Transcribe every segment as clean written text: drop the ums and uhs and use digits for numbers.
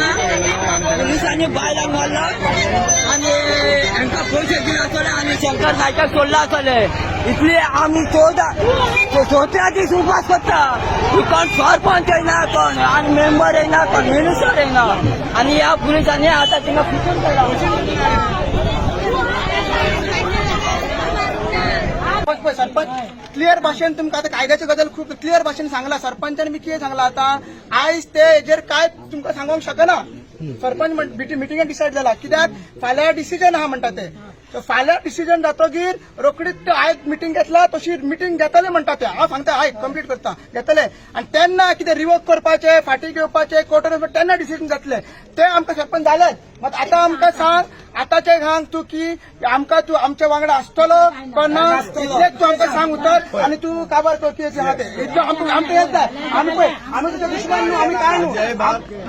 पोलिसांनी बायला मारला आणि यांना पैसे दिले असले आणि शंकर नायकाक सोडला असले इथले आम्ही चौथ्या दिवस उपास करता कोण सरपंच आहे ना कोण आणि मेंबर आहे ना कोण मिनिस्टर आहे ना आणि या पोलिसांनी आता त्यांना फिटून केला. सरपंच क्लिअर भाषेन तुमकां आता कायद्याचे बद्दल खूप क्लिअर भाषेन सांगला सरपंचाने मी कितें सांगला आता आयज ते हेजेर काय तुमकां सांगूंक शकना. सरपंच मिटिंगेन डिसायड जाला कित्याक फाल्यां डिसिजन आहा म्हणटा ते फाल्यां डिसिजन जातकीर रोखडीच आयज मिटिंग घेतला तशी मिटिंग घेतले म्हणटा ते हांव सांगता आयज कंप्लीट करता घेतले आणि तेन्ना कितें रिवोक करपाचे फाटी घेवपाचे कोर्टान तेन्ना डिसिजन जातले ते आमकां सरपंच जालेच. मात आतां आमकां सांग आतांचे सांग तूं की आमकां तूं आमच्या वांगडा आसतलो काय ना इतलेच तूं आमकां सांग उतर आणि तू काबार कर कितें आहा ते इतलो आमकां हेच जाय. आमी पळय आमी तुजे दुश्मन न्हू आमी काय न्हू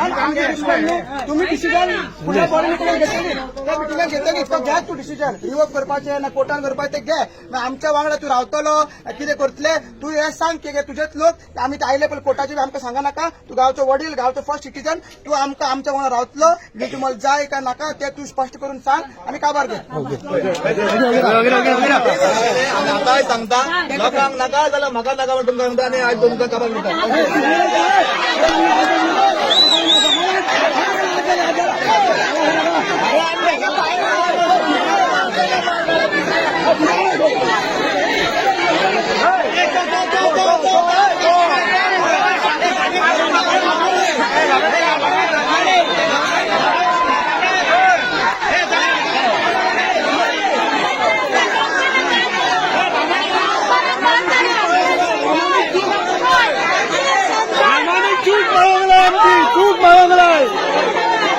आमचे दुश्मन न्हू तुम्ही डिसिजन फुडल्या बॉडी मिटिंगान घेतली त्या मिटिंगान घेतली तो घे तूं डिसिजन रिवोक करपाचे ना कोर्टान करपाचे ते घे आमच्या वांगडा तूं रावतलो कितें करतले तूं हे सांग की तुजेच लोक आमी ते आयले पळय कोर्टाचेर आमकां सांगा नाका तूं गांवचो वडील गांवचो फर्स्ट सिटीजन तूं आमकां आमच्या वांगडा रावतलो जे तुम्हाला जाय काय नाका ते तू स्पष्ट करून सांग आम्ही काबार घे. आता सांगता लोकांक नाका जाल्यार म्हाका नाका म्हणून तुमकां सांगता आनी आज तुमकां काबार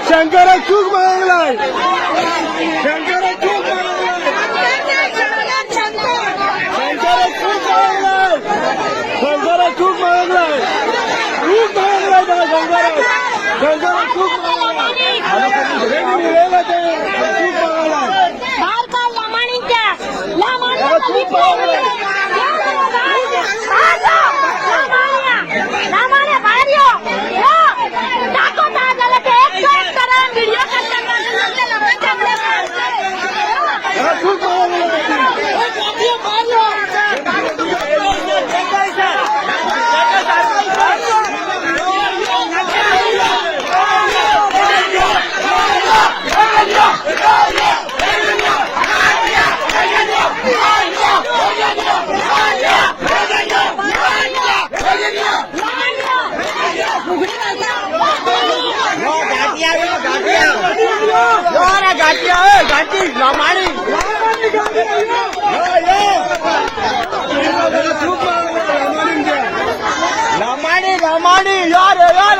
शंकरा चूक मागलाय शंकरा चूक Lamani, yaar.